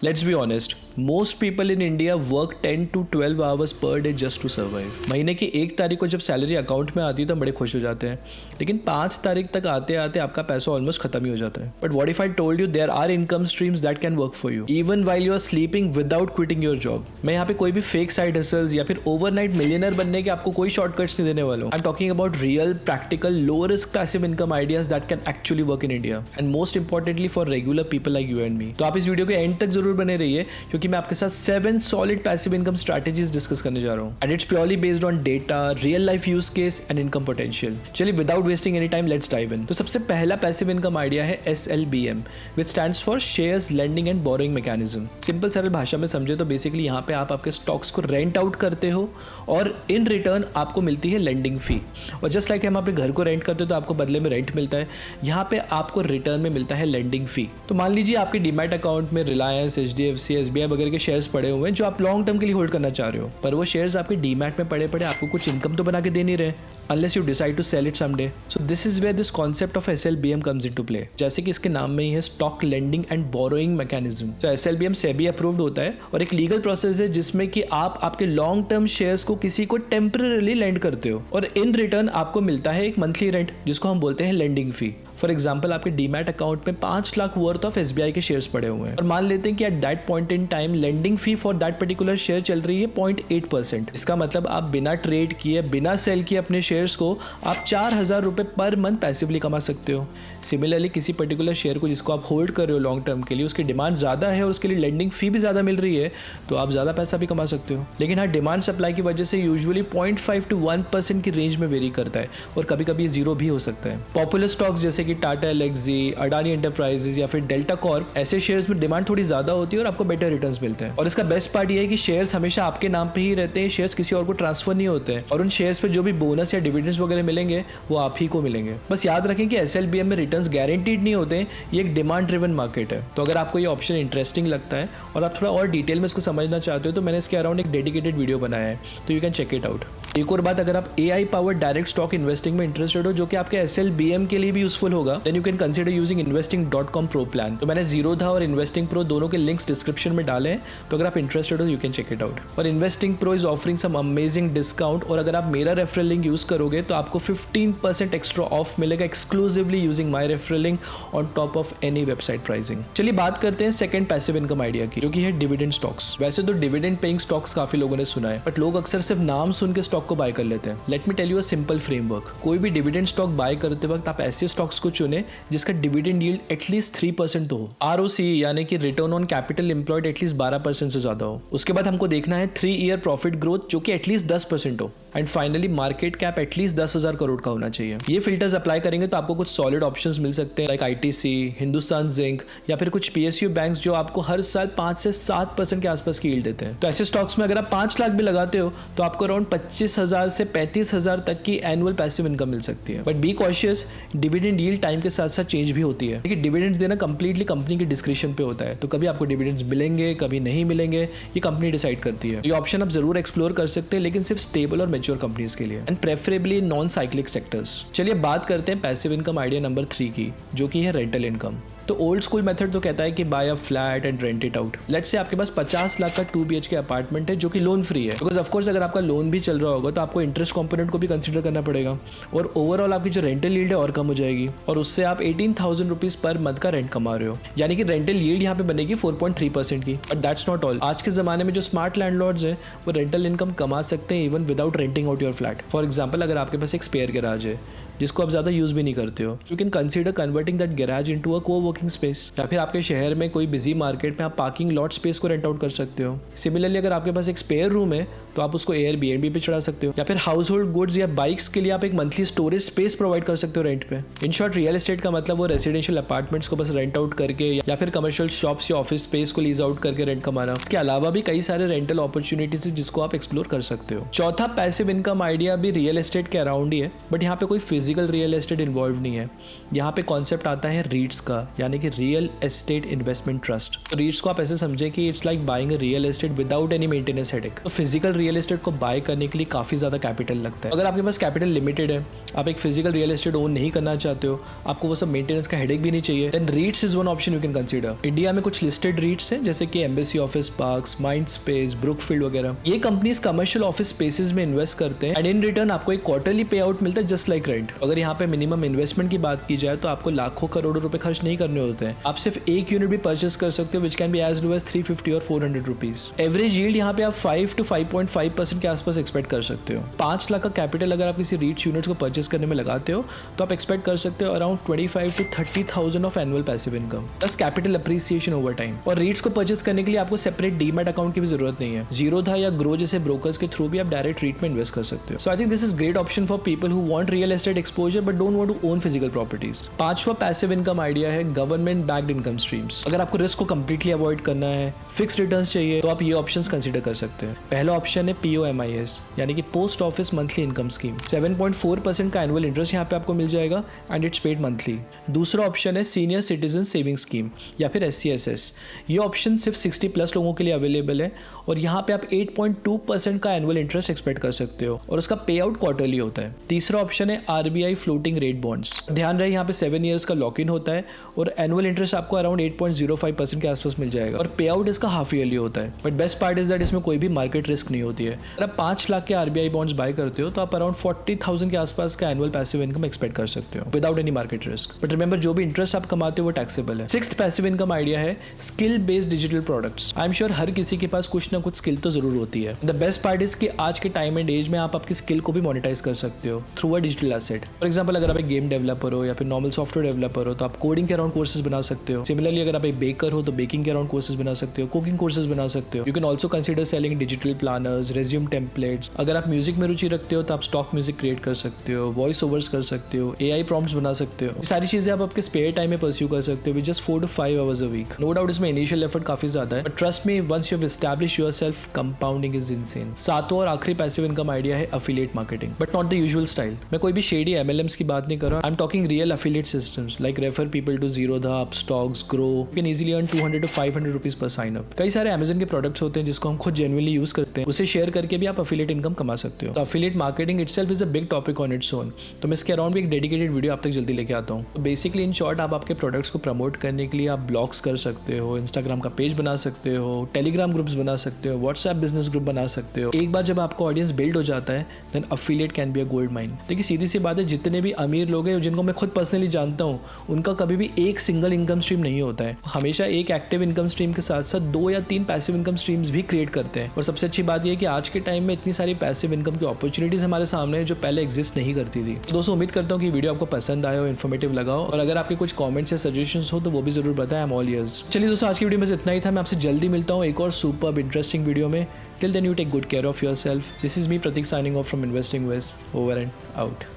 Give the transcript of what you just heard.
Let's be honest, most people in India work 10 to 12 hours per day just to survive. महीने की 1 तारीख को जब सैलरी अकाउंट में आती है तो हम बड़े खुश हो जाते हैं, लेकिन 5 तारीख तक आते आते आपका पैसा ऑलमोस्ट खत्म ही हो जाता है। But what if I told you there are income streams that can work for you even while you are sleeping without quitting your job. मैं यहाँ पे कोई भी फेक साइड हसल्स या फिर ओवरनाइट मिलियनर बनने के आपको कोई शॉर्टकट्स नहीं देने वाला हूँ। आई am talking about real practical low risk passive income ideas that can actually work in India and most importantly for regular people like you and me. तो आप इस वीडियो के एंड तक जरूर बने रहिए, क्योंकि मैं आपके साथ 7 solid passive income strategies discuss करने जा रहा हूँ and it's purely based on data, real life use case and income potential. चलिए without wasting any time let's dive in. तो सबसे पहला पैसिव इनकम आइडिया है SLBM, which stands for shares lending and borrowing mechanism. Simple सरल भाषा में समझे तो बेसिकली यहाँ पे आप आपके स्टॉक्स को रेंट आउट करते हो और इन रिटर्न आपको मिलती है लेंडिंग फी। और जस्ट लाइक हम अपने घर को रेंट करते हो तो आपको बदले में रेंट मिलता है, यहाँ पे आपको रिटर्न में मिलता है लेंडिंग फी। तो मान लीजिए आपके डीमैट अकाउंट में रिलायंस, HDFC, SBI वगैरह के शेयर्स पड़े हुए हैं जो आप लॉन्ग टर्म के लिए होल्ड करना चाह रहे हो, पर वो शेयर्स आपके डीमैट में पड़े पड़े आपको कुछ इनकम तो बना के दे नहीं रहे unless you decide to sell it someday. So this is where this concept of SLBM comes into play. जैसे कि इसके नाम में ही है stock lending and borrowing mechanism. तो SLBM सेबी अप्रूव्ड होता है और एक लीगल प्रोसेस है जिसमें कि आप आपके लॉन्ग टर्म शेयर्स को किसी को टेम्पररीली लेंड करते हो और इन रिटर्न आपको मिलता है एक मंथली रेंट जिसको हम बोलते हैं लेंडिंग फी। फॉर एग्जाम्पल आपके डीमैट अकाउंट में 5 लाख वर्थ ऑफ SBI के शेयर्स पड़े हुए हैं और मान लेते हैं कि at that point in time lending fee for that particular share चल रही है 0.8%। इसका मतलब आप बिना ट्रेड किए, बिना सेल किए अपने शेयर्स को आप 4,000 रुपए पर मंथ पैसिवली कमा सकते हो। सिमिलरली किसी पर्टिकुलर शेयर को जिसको आप होल्ड कर रहे हो लॉन्ग टर्म के लिए, उसकी डिमांड ज़्यादा है और उसके लिए लेंडिंग फी भी ज़्यादा मिल रही है, तो आप ज़्यादा पैसा भी कमा सकते हो। लेकिन हाँ, डिमांड सप्लाई की वजह से यूजुअली 0.5 to 1% की रेंज में वेरी करता है और कभी कभी जीरो भी हो सकता है। पॉपुलर स्टॉक्स जैसे कि टाटा एलेक्सी, अडानी एंटरप्राइजेज या फिर डेल्टा कॉर्प, ऐसे शेयर्स में डिमांड थोड़ी ज़्यादा होती है और आपको बेटर रिटर्न्स मिलते हैं। और इसका बेस्ट पार्ट ये है कि शेयर्स हमेशा आपके नाम पे ही रहते हैं, शेयर्स किसी और को ट्रांसफर नहीं होते हैं और उन शेयर्स पे जो भी बोनस या डिविडेंड्स वगैरह मिलेंगे वो आप ही को मिलेंगे। बस याद रखें कि SLBM में रिटर्न्स गारंटीड नहीं होते, ये एक डिमांड ड्रिवन मार्केट है। तो अगर आपको ये ऑप्शन इंटरेस्टिंग लगता है और आप थोड़ा और डिटेल में इसको समझना चाहते हो तो मैंने इसके अराउंड एक डेडिकेटेड वीडियो बनाया है, तो you can check it out. एक और बात, अगर आप AI power direct stock investing में इंटरेस्टेड हो जो कि आपके SLBM के लिए भी यूजफुल होगा, then you can consider using investing.com pro plan. तो मैंने जीरोधा और इन्वेस्टिंग प्रो दोनों के लिंक्स डिस्क्रिप्शन में डाले हैं, तो अगर आप इंटरेस्टेड हो you can check it out. और investing pro is offering some amazing discount और अगर आप मेरा रेफरल लिंक यूज करोगे तो आपको 15% एक्स्ट्रा ऑफ मिलेगा exclusively using my referral link on top of any website pricing. चलिए बात करते हैं सेकंड पैसिव इनकम आइडिया की, जो कि है डिविडेंड स्टॉक्स। वैसे तो डिविडेंड पेइंग स्टॉक्स काफी लोगों ने सुना है, बट लोग अक्सर सिर्फ नाम सुन के स्टॉक को बाय कर लेते हैं। Let me tell you a simple framework. कोई भी डिविडेंड स्टॉक बाय करते वक्त आप ऐसे स्टॉक्स को चुने जिसका डिविडेंड यील्ड एटलीस्ट 3% हो, ROC यानी कि return on capital employed at least 12% से ज्यादा हो। उसके बाद हमको देखना है 3 ईयर प्रॉफिट ग्रोथ जो कि एटलीस्ट 10% हो and finally market cap at least 10,000 crore का होना चाहिए। ये फिल्टर्स अप्लाई करेंगे तो आपको कुछ सॉलिड ऑप्शंस मिल सकते हैं लाइक ITC, हिंदुस्तान जिंक या फिर कुछ PSU बैंक्स जो आपको हर साल 5 से 7% के आसपास की यील्ड देते हैं। तो ऐसे स्टॉक्स में अगर आप 5 लाख भी लगाते हो तो आपको अराउंड 25,000 से 35,000 तक की एनुअल पैसिव इनकम मिल सकती है। But be cautious, dividend yield time के साथ साथ चेंज भी होती है, क्योंकि डिविडेंड्स देना कंप्लीटली कंपनी के डिस्क्रिप्शन पे होता है। तो कभी आपको डिविडेंड्स मिलेंगे, कभी नहीं मिलेंगे, ये कंपनी डिसाइड करती है। ये ऑप्शन आप जरूर एक्सप्लोर कर सकते हैं, लेकिन सिर्फ स्टेबल और मैच्योर कंपनीज के लिए and preferably non cyclic sectors. चलिए बात करते हैं पैसिव इनकम आइडिया नंबर 3 की, जो कि है रेंटल इनकम। तो ओल्ड स्कूल मेथड तो कहता है कि buy a flat and rent it out. Let's say आपके पास 50 लाख का 2 BHK अपार्टमेंट है जो कि लोन फ्री है, बिकॉज ऑफकोर्स अगर आपका लोन भी चल रहा होगा तो आपको इंटरेस्ट कंपोनेंट को भी कंसीडर करना पड़ेगा और ओवरऑल आपकी जो रेंटल यील्ड है और कम हो जाएगी और उससे आप 18,000 रुपीज पर मंथ का रेंट कमा रहे हो, यानी कि रेंटल यील्ड यहाँ पे बनेगी 4.3% की। But that's not all. आज के जमाने में जो स्मार्ट लैंडलॉर्ड्स हैं वो रेंटल इनकम कमा सकते हैं even without renting out your flat. For example, अगर आपके पास एक स्पेयर गैराज है जिसको आप ज़्यादा यूज़ भी नहीं करते हो, you can consider converting that garage into a co-working space. या फिर आपके शहर में कोई बिजी मार्केट में आप पार्किंग लॉट स्पेस को रेंट आउट कर सकते हो। सिमिलरली अगर आपके पास एक स्पेयर रूम है तो आप उसको Airbnb पे चढ़ा सकते हो, या फिर हाउस होल्ड गुड्स या बाइक्स के लिए आप एक मंथली स्टोरेज स्पेस प्रोवाइड कर सकते हो रेंट पे। इन शॉर्ट, रियल एस्टेट का मतलब वो रेसिडेंशियल अपार्टमेंट्स को बस रेंट आउट करके या फिर कमर्शियल शॉप्स या ऑफिस स्पेस को लीज आउट करके रेंट कमाना। इसके अलावा भी कई सारे रेंटल अपॉर्चुनिटीज जिसको आप एक्सप्लोर कर सकते हो। चौथा पैसिव इनकम आइडिया भी रियल एस्टेट के अराउंड ही है, बट यहाँ पे कोई फिजिकल रियल एस्टेट इन्वॉल्व नहीं है। यहाँ पे कॉन्सेप्ट आता है रीट्स का, यानी कि रियल एस्टेट इन्वेस्टमेंट ट्रस्ट। तो रीट्स को आप ऐसे समझे कि it's like buying a real estate without any maintenance headache. तो फिजिकल रियल एस्टेट को बाय करने के लिए काफ़ी ज़्यादा कैपिटल लगता है। अगर आपके पास कैपिटल लिमिटेड है, आप एक फिजिकल रियल एस्टेट ओन नहीं करना चाहते हो, आपको वो सब मेंटेनेंस का हेडेक भी नहीं चाहिए, then REITs is one option you can consider. India में कुछ लिस्टेड रीट्स हैं जैसे कि Embassy Office Parks, Mind Space, Brookfield वगैरह। ये कंपनीज कमर्शियल ऑफिस स्पेसेस में इन्वेस्ट करते हैं एंड इन रिटर्न आपको एक क्वार्टरली पे आउट मिलता है जस्ट लाइक रेंट। अगर यहाँ पे मिनिमम इन्वेस्टमेंट की बात की जाए तो आपको लाखों करोड़ों रुपए खर्च नहीं करने होते हैं। आप सिर्फ एक यूनिट भी परचेस कर सकते हो which can be as low as 350 और 400 रुपीज। एवरेज यील्ड यहाँ पे आप 5 to 5.5% के आसपास एक्सपेक्ट कर सकते हो। 5 लाख का कैपिटल अगर आप किसी रीट्स यूनिट्स को परचेस करने में लगाते हो तो आप एक्सपेक्ट कर सकते हो around 25 to 30,000 of annual passive income plus capital appreciation over time. और रीट्स को परचेस करने के लिए आपको सेपरेट डीमैट अकाउंट की भी जरूरत नहीं है। जीरोधा या ग्रो जैसे ब्रोकर्स के थ्रू भी आप डायरेक्ट रीट में इन्वेस्ट कर सकते हो। So I think this is great option for people who want real estate exposure but don't want to own physical properties. पांचवा पैसिव इनकम आइडिया है गवर्नमेंट बैक्ड इनकम स्ट्रीम्स। अगर आपको रिस्क को completely avoid करना है, fix returns चाहिए, तो आप ये ऑप्शंस कंसीडर कर सकते हैं। पहला ऑप्शन है POMIS यानी कि post office monthly income scheme. 7.4% का एनुअल इंटरेस्ट यहाँ पे आपको मिल जाएगा एंड इट्स पेड मंथली। दूसरा ऑप्शन है सीनियर सिटीजन सेविंग स्कीम या फिर SCSS। ये ऑप्शन सिर्फ 60+ लोगों के लिए अवेलेबल है और यहाँ पे आप 8.2% का एनुअल इंटरेस्ट एक्सपेक्ट कर सकते हो और उसका पे आउट क्वार्टरली होता है। तीसरा ऑप्शन है RBI फ्लोटिंग रेट बॉन्ड्स। ध्यान रहे यहाँ पे 7 ईयर्स का लॉक इन होता है और एनुअल इंटरेस्ट आपको अराउंड 8.05% के आसपास मिल जाएगा और पे आउट इसका हाफ ईयरली होता है। But best part is that इसमें कोई भी मार्केट रिस्क नहीं होती है। अगर आप 5 लाख के RBI बॉन्ड्स बाय करते हो तो आप अराउंड 40,000 के आसपास का एनुअल पैसिव इनकम एक्सपेक्ट कर सकते हो without any market risk. But remember जो भी इंटरेस्ट आप कमाते हो वो टैक्सेबल है। सिक्स्थ पैसिव इनकम आइडिया है skill based digital products. I am sure हर किसी के पास कुछ ना कुछ स्किल तो जरूर होती है। द बेस्ट पार्ट इज कि आज के टाइम एंड एज में आप आपकी स्किल को भी मोनेटाइज कर सकते हो through a digital asset. For example अगर आप एक गेम डेवलपर हो या फिर नॉर्मल सॉफ्टवेयर डेवलपर हो तो आप कोडिंग के अराउंड कोर्सेज बना सकते हो। सिमिलरली अगर आप एक बेकर हो तो बेकिंग के अराउंड कोर्सेज बना सकते हो, कुकिंग कोर्सेज बना सकते हो। You can also consider selling digital planners, resume templates. अगर आप म्यूजिक में रुचि रखते हो तो आप स्टॉक म्यूजिक क्रिएट कर सकते हो, वॉइस ओवर्स कर सकते हो, AI प्रॉम्प्ट्स बना सकते हो। ये सारी चीजें आप आपके स्पेयर टाइम में परस्यू कर सकते हो with just 4 to 5 hours a week। No doubt इसमें इनिशियल एफर्ट काफी ज्यादा है but trust me once you have establish yourself compounding is insane. सातवां और आखिरी पैसिव इनकम आइडिया है affiliate marketing but not the usual style. मैं कोई भी शेडी MLMs की बात नहीं कर रहा। I am talking real affiliate systems like refer people to Zerodha, Upstox, Groww. You can easily earn 200 to 500 rupees per sign up. कई सारे Amazon के प्रोडक्ट्स होते हैं जिसको हम खुद जेन्युइनली यूज करते हैं, उसे शेयर करके भी आप एफिलिएट इनकम कमा सकते हो। तो affiliate marketing itself is a big topic on its own. तो मैं इसके अराउंड भी एक डेडिकेटेड वीडियो आप तक जल्दी लेके आता हूँ। तो बेसिकली इन शॉर्ट आप आपके प्रोडक्ट्स को प्रमोट करने के लिए आप ब्लॉग्स कर सकते हो, इंस्टाग्राम का पेज बना सकते हो, टेलीग्राम ग्रुप्स बना सकते हो, व्हाट्सएप बिजनेस ग्रुप बना सकते हो। एक बार जब आपका ऑडियंस बिल्ड हो जाता है then affiliate can be a gold mine. देखिए सीधी सी बात है, जितने भी अमीर लोग हैं जिनको मैं खुद पर्सनली जानता हूँ उनका कभी भी एक सिंगल इनकम स्ट्रीम नहीं होता है। हमेशा एक एक्टिव इनकम स्ट्रीम के साथ साथ 2 या 3 पैसिव इनकम स्ट्रीम्स भी क्रिएट करते हैं। और सबसे अच्छी बात यह है कि आज के टाइम में इतनी सारी पैसिव इनकम की अपॉर्चुनिटीज हमारे सामने है जो पहले एग्जिस्ट नहीं करती थी। तो दोस्तों उम्मीद करता हूँ कि वीडियो आपको पसंद आया हो, इन्फॉर्मेटिव लगा हो और अगर आपके कुछ कमेंट्स या सजेशंस हो तो वो भी जरूर बताएं। I am all years. चलिए दोस्तों आज की वीडियो में इतना ही था। मैं आपसे जल्दी मिलता हूँ एक और सुपर्ब इंटरेस्टिंग वीडियो में। Till then you take good care of yourself. This is me Pratik signing off from Investing Wiz. Over and out.